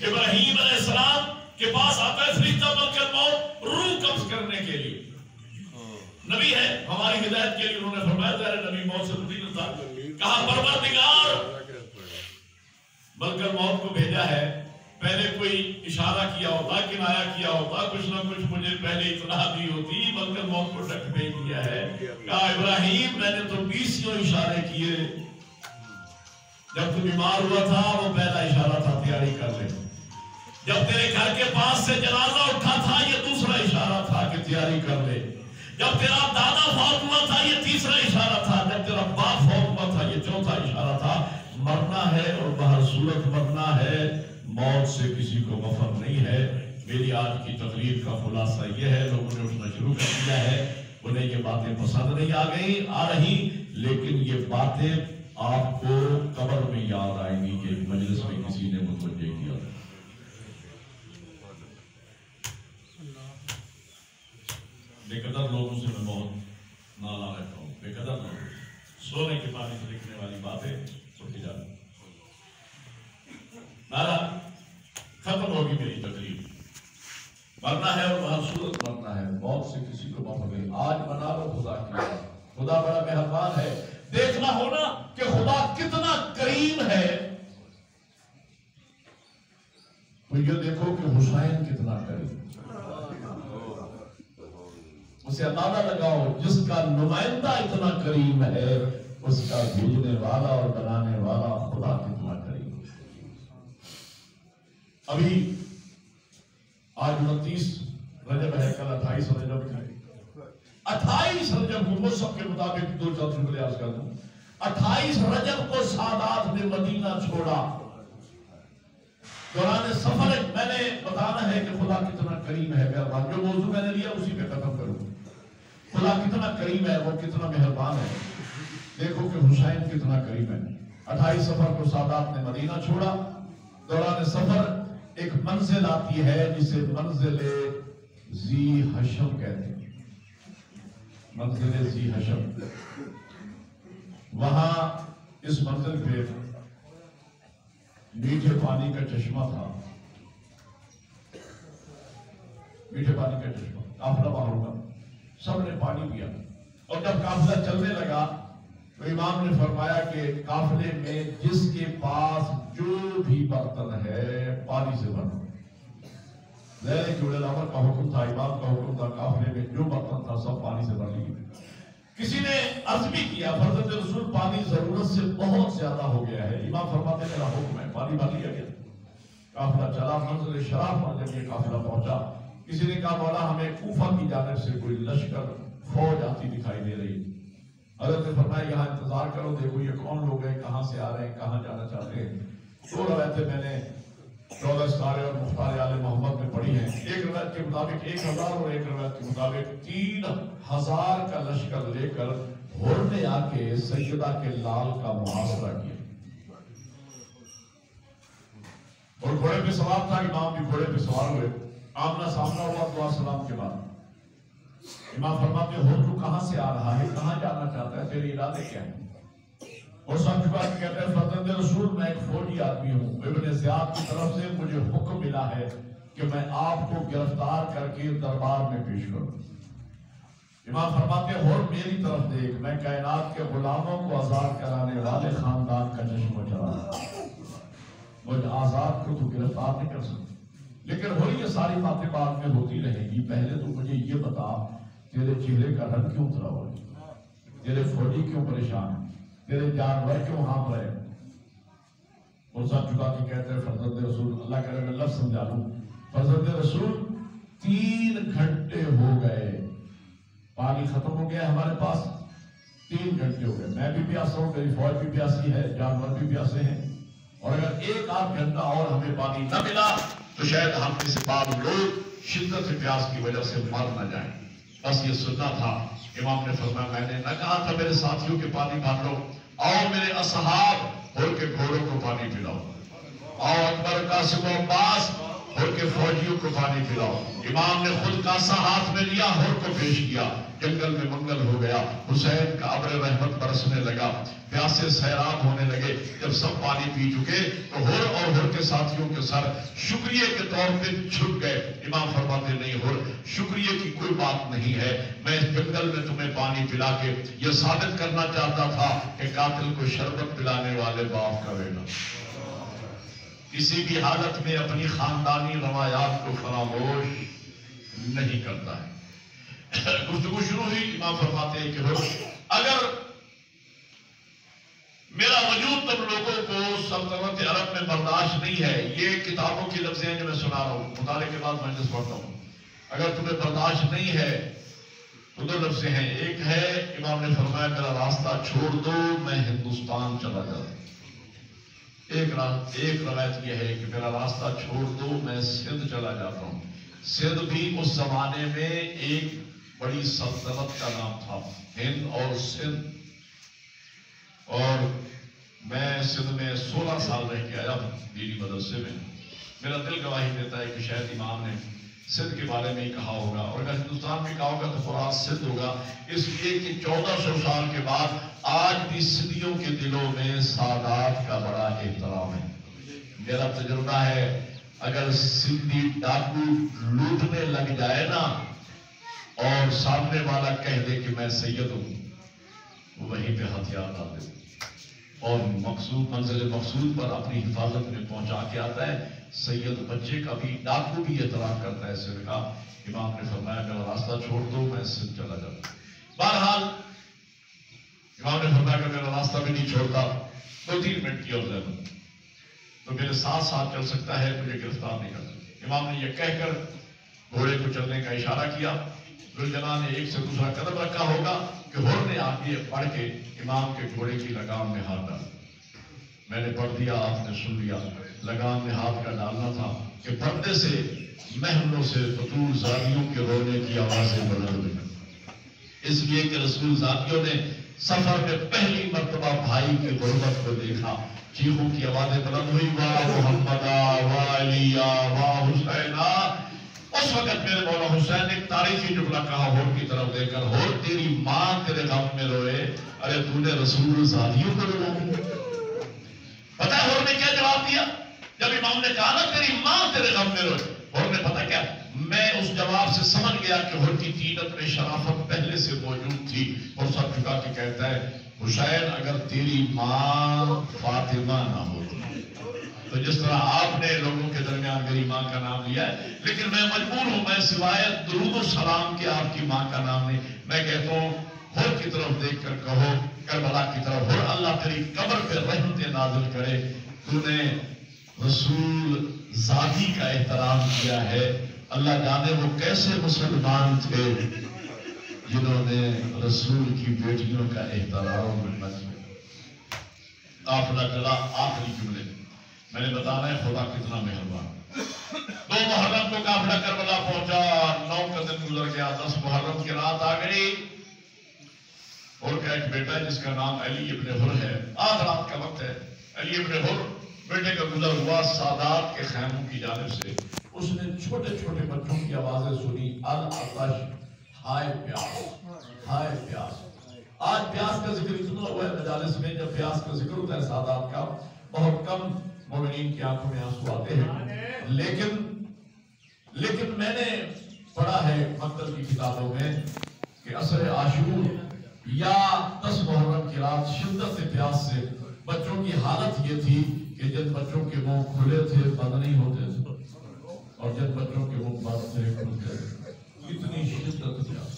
S1: ابراہیم علیہ السلام کے پاس آتا ہے فرشتہ ملک الموت روح قبض کرنے کے لیے، نبی ہے ہماری ہدایت کے لیے، انہوں نے فرمایا تیرے نبی موت سے نہیں تھا، کہا پروردگار ملک الموت کو بھیجا ہے، پہلے کوئی اشارہ کیا ہوتا، کنایا کیا ہوتا، کچھ نہ کچھ مجھے پہلے اطلاع دی ہوتی، ملک الموت کو ٹک بھیج دیا ہے۔ کہا ابراہیم میں نے تو 20 اشارے کیے، جب تو بیمار ہوا تھا وہ پہلا اشارہ تھا تیاری کر لے، جب تیرے گھر کے پاس سے جنازہ اٹھا تھا یہ دوسرا اشارہ تھا کہ تیاری کر لے، جب تیرا دادا فوت ہوا تھا یہ تیسرا اشارہ تھا، جب تیرا باپ فوت ہوا تھا یہ چوتھا اشارہ تھا۔ مرنا ہے اور بہر صورت مرنا ہے، موت سے کسی کو مفر نہیں ہے۔ میری آج کی تقریر کا خلاصہ یہ ہے، لوگوں نے اٹھنا شروع کر دیا ہے، انہیں یہ باتیں پسند نہیں آ رہی، لیکن یہ باتیں آپ کو قبر میں یاد آئیں گی کہ مجلس میں کسی نے متوجہ کیا تھا۔ بے قدر لوگوں سے میں بہت نالا رہتا ہوں، بے قدر لوگ سونے کے پانی سے لکھنے والی باتیں اٹھ جاتی۔ مارا ختم ہوگی میری تقریر. مرنا ہے اور وہاں صورت مرنا ہے. موت سے کسی کو موت نہیں. آج منا لو خدا کی. خدا بڑا مہربان ہے. دیکھنا ہونا کہ خدا کتنا کریم ہے. تو یہ دیکھو کہ حسین کتنا کریم. اسے اندازہ لگاؤ جس کا نمائندہ اتنا کریم ہے اس کا بھیجنے والا اور بنانے والا خدا کتنا کریم. ابھی آج 29 رجب ہے, کل 28 رجب ہے. 28 رجب کو مصحف کے مطابق دو چند شکریہ عرض کر دوں. 28 رجب کو سادات نے مدینہ چھوڑا. دوران سفر میں نے بتانا ہے کہ خدا کتنا کریم ہے. مہربان جو موضوع میں نے لیا اسی پہ ختم کروں. خدا کتنا کریم ہے, وہ کتنا مہربان ہے. دیکھو کہ حسین کتنا کریم ہے. 28 سفر کو سادات نے مدینہ چھوڑا. دوران سفر ایک منزل آتی ہے جسے منزل ذی حشم کہتے ہیں. منزل ذی حشم. وہاں اس منزل پہ میٹھے پانی کا چشمہ تھا. میٹھے پانی کا چشمہ. قافلہ باہر ہوگا, سب نے پانی پیا. اور جب قافلہ چلنے لگا تو امام نے فرمایا کہ قافلے میں جس کے پاس جو بھی برتن ہے پانی سے بھرو. ذہن کے علماء کا حکم تھا, امام کا حکم تھا, قافلے میں جو برتن تھا سب پانی سے بھر لیے. کسی نے عرض بھی کیا فرزند رسول پانی ضرورت سے بہت زیادہ ہو گیا ہے. امام فرماتے میرا حکم ہے, پانی بھر لیا گیا. قافلہ چلا. منزل شراب پر جب یہ قافلہ پہنچا کسی نے کہا مولا ہمیں کوفہ کی جانب سے کوئی لشکر فوج آتی دکھائی دے رہی. حضرت نے فرمایا یہاں انتظار کرو, دیکھو یہ کون لوگ ہیں, کہاں سے آ رہے ہیں, کہاں جانا چاہتے ہیں. دو روایتیں میں نے 14 ستارے اور مختار آل محمد میں پڑھی ہیں. ایک روایت کے مطابق 1000 اور ایک روایت کے مطابق 3000 کا لشکر لے کر ہور نے آ کے سیدہ کے لال کا محاصرہ کیا. اور گھوڑے پہ سوار تھا, امام بھی گھوڑے پہ سوار ہوئے. آمنا سامنا ہوا دعا سلام کے بعد. امام فرماتے ہو تو کہاں سے آ رہا ہے, کہاں جانا چاہتا ہے, تیرے ارادے کیا ہیں؟ اور سب کے بعد کہتے ہیں فرزند رسول میں ایک فوجی آدمی ہوں. ابن زیاد کی طرف سے مجھے حکم ملا ہے کہ میں آپ کو گرفتار کر کے دربار میں پیش کروں. امام فرماتے ہو میری طرف دیکھ, میں کائنات کے غلاموں کو آزاد کرانے والے خاندان کا چشمہ چلا رہا ہوں. مجھے آزاد کو تو گرفتار نہیں کر سکتا. لیکن ہو یہ ساری باتیں بعد میں ہوتی رہے گی. پہلے تو مجھے یہ بتا تیرے چہرے کا رنگ کیوں اترا ہوا ہے, تیرے فوجی کیوں پریشان ہے, تیرے جانور کیوں ہانپ رہے ہیں. اور سب چکا کے کہتے ہیں فرزند رسول, اللہ کرے میں لفظ سمجھا لوں, فرزند رسول 3 گھنٹے ہو گئے, پانی ختم ہو گیا ہمارے پاس. 3 گھنٹے ہو گئے, میں بھی پیاسا ہوں, میری فوج بھی پیاسی ہے, جانور بھی پیاسے ہیں. اور اگر 1-8 گھنٹہ اور ہمیں پانی نہ ملا تو شاید ہم میں سے بعض لوگ شدت پیاس کی وجہ سے مر نہ جائیں. بس یہ سننا تھا. امام نے فرمایا میں نے نہ کہا تھا میرے ساتھیوں کے پانی بھر لو, آؤ میرے اصحاب ہو کے گھوڑوں کو پانی پلاؤ, آؤ اکبر قاسم و عباس ہو کے فوجیوں کو پانی پلاؤ. امام نے خود کاسا ہاتھ میں لیا, ہور کو پیش کیا. جنگل میں منگل ہو گیا. حسین کا ابر رحمت برسنے لگا, پیاسے سیراب ہونے لگے. جب سب پانی پی چکے تو ہور اور ہور کے ساتھیوں کے سر شکریہ کے طور پہ جھک گئے. امام فرماتے نہیں ہور شکریہ کی کوئی بات نہیں ہے, میں اس جنگل میں تمہیں پانی پلا کے یہ ثابت کرنا چاہتا تھا کہ قاتل کو شربت پلانے والے باپ کا بیٹا کسی بھی حالت میں اپنی خاندانی روایات کو فراموش نہیں کرتا ہے. گفتگو شروع ہوئی. امام فرماتے ہیں کہ اگر میرا وجود تم لوگوں کو سلطنت عرب میں برداشت نہیں ہے, یہ کتابوں کی لفظیں ہیں جو میں سنا رہا ہوں, مطالعے کے بعد مجلس پڑھتا ہوں, اگر تمہیں برداشت نہیں ہے تو 2 لفظیں ہیں. ایک ہے امام نے فرمایا میرا راستہ چھوڑ دو, میں ہندوستان چلا جاتا ہوں. ایک روایت یہ ہے کہ میرا راستہ چھوڑ دو, میں سندھ چلا جاتا ہوں. سندھ بھی اس زمانے میں ایک بڑی سلطنت کا نام تھا, ہند اور سندھ. اور میں سندھ میں 16 سال رہ کے آیا ہوں دینی مدرسے میں. میرا دل گواہی دیتا ہے کہ شاید امام نے سندھ کے بارے میں ہی کہا ہوگا, اور اگر ہندوستان میں کہا ہوگا تو فرات سندھ ہوگا, اس لیے کہ 1400 سال کے بعد آج بھی سندھیوں کے دلوں میں سادات کا بڑا احترام ہے. میرا تجربہ ہے اگر سندھی ڈاکو لوٹنے لگ جائے نا اور سامنے والا کہہ دے کہ میں سید ہوں، وہیں پہ ہتھیار ڈال دے اور مقصود منزل مقصود پر اپنی حفاظت میں پہنچا کے آتا ہے۔ سید بچے کا بھی ڈاکو بھی احترام کرتا ہے۔ اس نے کہا امام نے فرمایا میرا راستہ چھوڑ دو، میں سندھ چلا جاتا ہوں۔ بہرحال امام نے فرمایا کہ میرا راستہ بھی نہیں چھوڑتا، 2-3 منٹ کی اور زیادہ تو میرے ساتھ ساتھ چل سکتا ہے، مجھے گرفتار نہیں کر سکتا۔ امام نے یہ کہہ کر گھوڑے کو چلنے کا اشارہ کیا۔ ذوالجلال نے ایک سے دوسرا قدم رکھا ہوگا کہ ہور نے آگے بڑھ کے امام کے گھوڑے کی لگام میں ہاتھ ڈالا۔ میں نے پڑھ دیا، آپ نے سن لیا۔ لگام میں ہاتھ کا ڈالنا تھا کہ پردے سے محلوں سے بطول زادیوں کے رونے کی آوازیں بلند ہوئی، اس لیے کہ رسول زادیوں نے سفر میں پہلی مرتبہ بھائی کی غربت کو دیکھا۔ چیخوں کی آوازیں بلند ہوئی، واہ محمدہ واہ علیہ واہ حسینہ۔ اس وقت میرے مولا حسین نے ایک تاریخی جملہ کہا ہور کی طرف دے کر، ہور تیری ماں تیرے غم میں روئے، ارے تو نے رسول زادیوں کو رلا دیا۔ پتہ ہے ہور نے کیا جواب دیا جب امام نے کہا نا تیری ماں تیرے غم میں روئے؟ ہور نے پتہ کیا، میں اس جواب سے سمجھ گیا کہ ہور کی تینت میں شرافت پہلے سے موجود تھی، اور سب جھکا کے کہتا ہے حسین اگر تیری ماں فاطمہ نہ ہو تو جس طرح آپ نے لوگوں کے درمیان میری ماں کا نام لیا ہے، لیکن میں مجبور ہوں، میں سوائے درود و سلام کے آپ کی ماں کا نام نہیں، میں کہتا ہوں ہور کی طرف دیکھ کر کہو کربلا کی طرف، ہور اللہ تیری قبر پہ رحمتیں نازل کرے، تو نے رسول ذاتی کا احترام کیا ہے۔ اللہ جانے وہ کیسے مسلمان تھے جنہوں نے رسول کی بیٹیوں کا احترام نہ کیا۔ قافلہ چلا، آخری جملے میں نے بتانا ہے خدا کتنا مہربان۔ 2 محرم کو قافلہ کربلا پہنچا، 9 کا دن گزر گیا، 10 محرم کی رات آ گئی، اور کا ایک بیٹا جس کا نام علی ابن حر ہے، آدھ رات کا وقت ہے، علی ابن حر بیٹے کا گزر ہوا سادات کے خیموں کی جانب سے، اس نے چھوٹے چھوٹے بچوں کی آوازیں سنی، العطش، ہائے پیاس، ہائے پیاس۔ آج پیاس کا ذکر اتنا ہوا ہے مجالس میں، جب پیاس کا ذکر ہوتا ہے سادات کا بہت کم مومنین کی آنکھوں میں آنسو آتے ہیں، لیکن میں نے پڑھا ہے مکتب کی کتابوں میں کہ عصر عاشور یا 10 محرم کی رات شدت پیاس سے بچوں کی حالت یہ تھی کہ جن بچوں کے منہ کھلے تھے بند نہیں ہوتے تھے، اور جن بچوں کے منہ بند تھے کھلتے تھے، اتنی شدت پیاس۔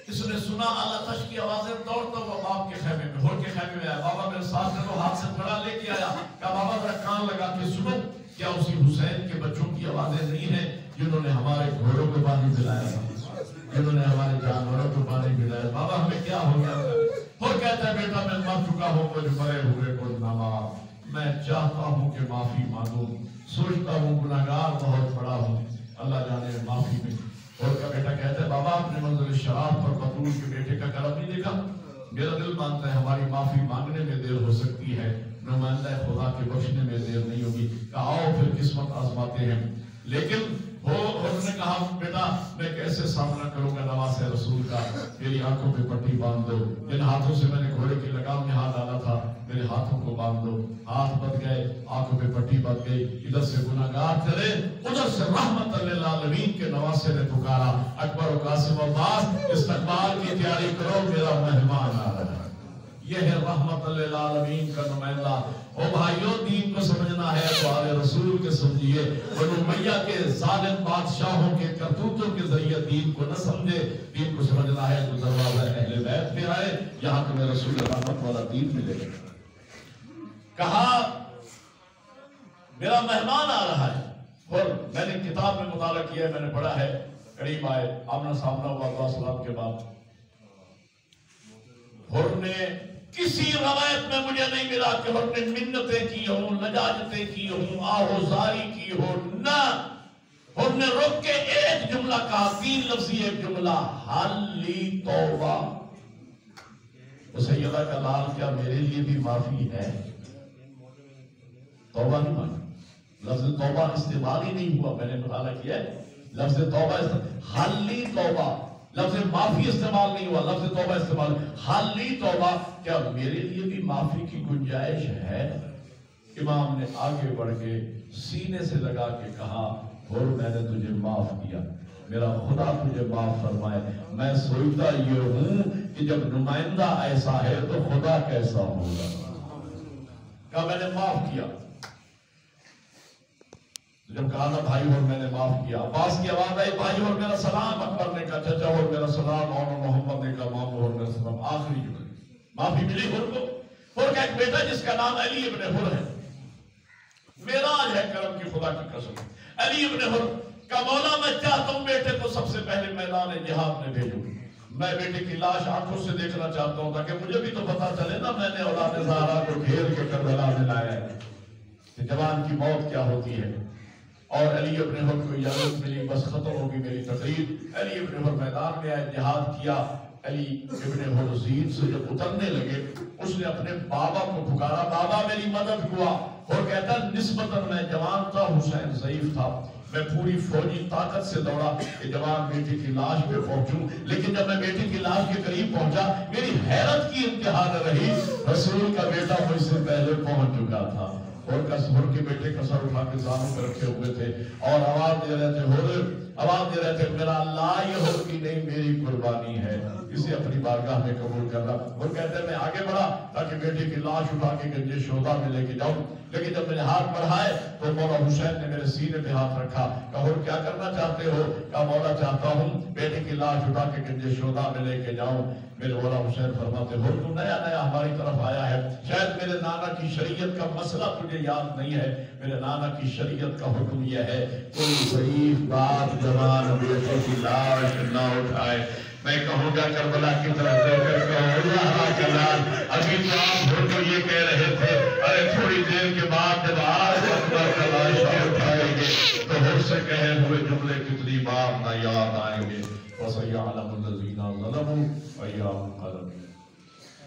S1: اس نے سنا العطش کی آوازیں، دوڑتا ہوا باپ کے خیمے میں، ہور کے خیمے میں آیا، بابا میرے ساتھ ہے تو ہاتھ سے پڑا لے کے آیا، کہا بابا ذرا کان لگا کے سنو، کیا اسی حسین کے بچوں کی آوازیں نہیں ہیں جنہوں نے ہمارے گھوڑوں کو پانی پلایا تھا، جنہوں نے ہمارے جانوروں کو پانی پلایا؟ بابا ہمیں کیا ہو گیا تھا؟ اور کہتا ہے بیٹا میں مر چکا ہوں، مجھ مرے ہوئے کو نہ مار، میں چاہتا ہوں کہ معافی مانگوں، سوچتا ہوں گناہگار بہت بڑا ہوں، اللہ جانے معافی میں۔ اور کا بیٹا کہتا ہے بابا اپنے منزل شراب پر بطول کے بیٹے کا کرم نہیں دیکھا؟ میرا دل مانتا ہے ہماری معافی مانگنے میں دیر ہو سکتی ہے، نمائندہ خدا کے بخشنے میں دیر نہیں ہوگی، کہا آؤ پھر قسمت آزماتے ہیں۔ لیکن انہوں نے کہا بیٹا میں کیسے سامنا کروں گا نواز رسول کا، میری آنکھوں پہ پٹی باندھ دو، جن ہاتھوں سے میں نے گھوڑے کی لگام میں ہاتھ ڈالا تھا میرے ہاتھوں کو باندھ دو۔ ہاتھ بندھ گئے، آنکھوں پہ پٹی بندھ گئی، ادھر سے گناہگار چلے، ادھر سے رحمت للعالمین کے نواسے نے پکارا، اکبر و قاسم عباس استقبال کی تیاری کرو میرا مہمان آ رہا ہے۔ یہ ہے رحمت للعالمین کا نمائندہ۔ او بھائیوں دین کو سمجھنا ہے تو آل رسول کے سمجھیے، بنو امیہ کے ظالم بادشاہوں کے کرتوتوں کے ذریعے دین کو نہ سمجھے، دین کو سمجھنا ہے تو دروازہ اہل بیت میں آئے، یہاں تمہیں رسول رحمت والا دین ملے گا۔ کہا میرا مہمان آ رہا ہے، اور میں نے کتاب میں مطالعہ کیا ہے، میں نے پڑھا ہے، قریب آئے، آمنا سامنا ہوا اللہ سلام کے بعد، اور نے کسی روایت میں مجھے نہیں ملا کہ ہم نے منتیں کی ہوں، لجاجتیں کی ہوں، آہوزاری کی ہو، نہ ہم نے رک کے ایک جملہ کہا، 3 لفظی ایک جملہ، حلی توبہ۔ سیدہ کا لال کیا میرے لیے بھی معافی ہے؟ توبہ نہیں مانا، لفظ توبہ استعمال ہی نہیں ہوا، میں نے مطالعہ کیا ہے، لفظ توبہ حلی توبہ، لفظ معافی استعمال نہیں ہوا، لفظ توبہ استعمال، حلی توبہ، کیا میرے لیے بھی معافی کی گنجائش ہے؟ امام نے آگے بڑھ کے سینے سے لگا کے کہا اور میں نے تجھے معاف کیا، میرا خدا تجھے معاف فرمائے۔ میں سوچتا یہ ہوں کہ جب نمائندہ ایسا ہے تو خدا کیسا ہوگا۔ کہا میں نے معاف کیا۔ جب کہا نا بھائی اور میں نے معاف کیا، عباس کی آواز آئی بھائی اور میرا سلام، اکبر نے کہا چچا اور میرا سلام، اور محمد نے کہا مامو اور میرا سلام۔ آخری جملے معافی ملی ہر کو۔ اور کا ایک بیٹا جس کا نام علی ابن حر ہے، معراج ہے کرم کی خدا کی قسم، علی ابن حر کا مولا میں چاہتا ہوں بیٹے کو سب سے پہلے میدان جہاد میں بھیجوں، میں بیٹے کی لاش آنکھوں سے دیکھنا چاہتا ہوں تاکہ مجھے بھی تو پتا چلے نا میں نے اولاد زہرا کو گھیر کے کربلا میں لایا ہے کہ جوان کی موت کیا ہوتی ہے۔ اور علی ابن حر کو اجازت ملی، بس ختم ہوگی میری تقریر۔ علی ابن حر میدان میں آئے، جہاد کیا۔ علی ابن حر زین سے جب اترنے لگے اس نے اپنے بابا کو پکارا، بابا میری مدد ہوا۔ اور کہتا نسبتاً میں جوان تھا، حسین ضعیف تھا، میں پوری فوجی طاقت سے دوڑا کہ جوان بیٹی کی لاش پہ پہنچوں، لیکن جب میں بیٹی کی لاش کے قریب پہنچا میری حیرت کی انتہا نہ رہی، رسول کا بیٹا مجھ سے پہلے پہنچ چکا تھا۔ اور کسور کے بیٹے کا سر اٹھا کے زانوں پہ رکھے ہوئے تھے اور آواز دے رہے تھے، آواز دے رہے تھے میرا اللہ یہ ہو کی نہیں میری قربانی ہے، اسے اپنی بارگاہ میں قبول کرنا۔ اور کہتے ہیں میں آگے بڑھا تاکہ بیٹے کی لاش اٹھا کے گنج شہداء میں لے کے جاؤں، لیکن جب میں نے ہاتھ بڑھائے تو مولا حسین نے میرے سینے پہ ہاتھ رکھا۔ کہا اور کیا کرنا چاہتے ہو؟ کہا مولا چاہتا ہوں بیٹے کی لاش اٹھا کے گنج شہداء میں لے کے جاؤں۔ میرے مولا حسین فرماتے ہو تو نیا نیا ہماری طرف آیا ہے، شاید میرے نانا کی شریعت کا مسئلہ تجھے یاد نہیں ہے، میرے نانا کی شریعت کا حکم یہ ہے کوئی ضعیف باپ جوان بیٹے کی لاش نہ اٹھائے۔ میں کہوں گا کربلا کی طرف دیکھ کر کہوں اللہ کا لال، ابھی تو آپ ہو تو یہ کہہ رہے تھے ارے تھوڑی دیر کے بعد جب آج اکبر کا لاش اٹھائیں گے تو ہر سے کہے ہوئے جملے کتنی بار نہ یاد آئیں گے۔ وَسَيَعْلَمُ الَّذِينَ ظَلَمُوا وَيَعْلَمُ الْقَلَمُ